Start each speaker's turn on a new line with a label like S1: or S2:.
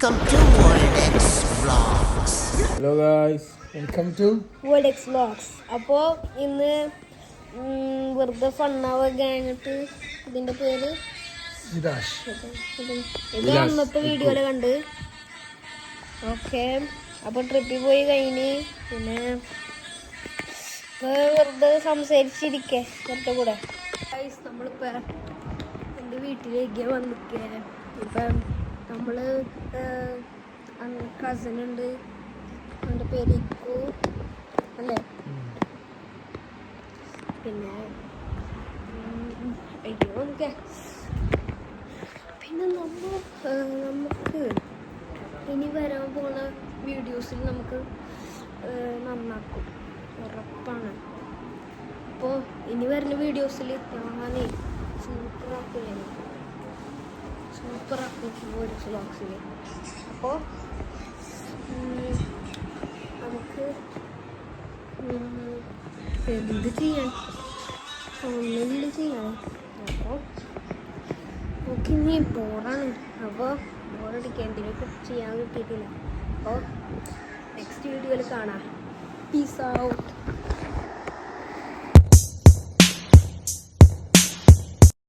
S1: Welcome to World X Vlogs.
S2: Hello guys, welcome to
S3: World X Vlogs. അപ്പോൾ ഇന്ന് വെറുതെ ഫണ്ണാവാൻ കഴിഞ്ഞിട്ട് ഇതിൻ്റെ പേര്
S2: Sidash.
S3: ഇത് അന്നത്തെ വീഡിയോയിൽ കണ്ട്. ഓക്കെ, അപ്പോൾ ട്രിപ്പിൽ പോയി കഴിഞ്ഞ് പിന്നെ വെറുതെ സംസാരിച്ചിരിക്കേ വെറുതെ കൂടെ. നമ്മളിപ്പോൾ എൻ്റെ വീട്ടിലേക്ക് വന്നിക്കേ. ഇപ്പം നമ്മൾ കസിനുണ്ട്, അവൻ്റെ പേര് ഇക്കു അല്ലേ. പിന്നെ അയ്യോ നമുക്ക് പിന്നെ നമുക്ക് ഇനി വരാൻ പോണ വീഡിയോസിൽ നമുക്ക് നന്നാക്കും, ഉറപ്പാണ്. അപ്പോൾ ഇനി വരുന്ന വീഡിയോസിൽ ഞാൻ സൂപ്പറാക്കും ഒരു വ്ളോഗ്സിൽ. അപ്പോൾ നമുക്ക് എന്ത് ചെയ്യാൻ ഒന്നുമില്ല ചെയ്യാൻ. അപ്പോൾ നമുക്ക് ഇനി ബോറാണ്. അപ്പോൾ ബോറടിക്കാൻ എന്തെങ്കിലും ചെയ്യാൻ കിട്ടിയിട്ടില്ല. അപ്പോൾ നെക്സ്റ്റ് വീഡിയോയിൽ കാണാം. Peace out.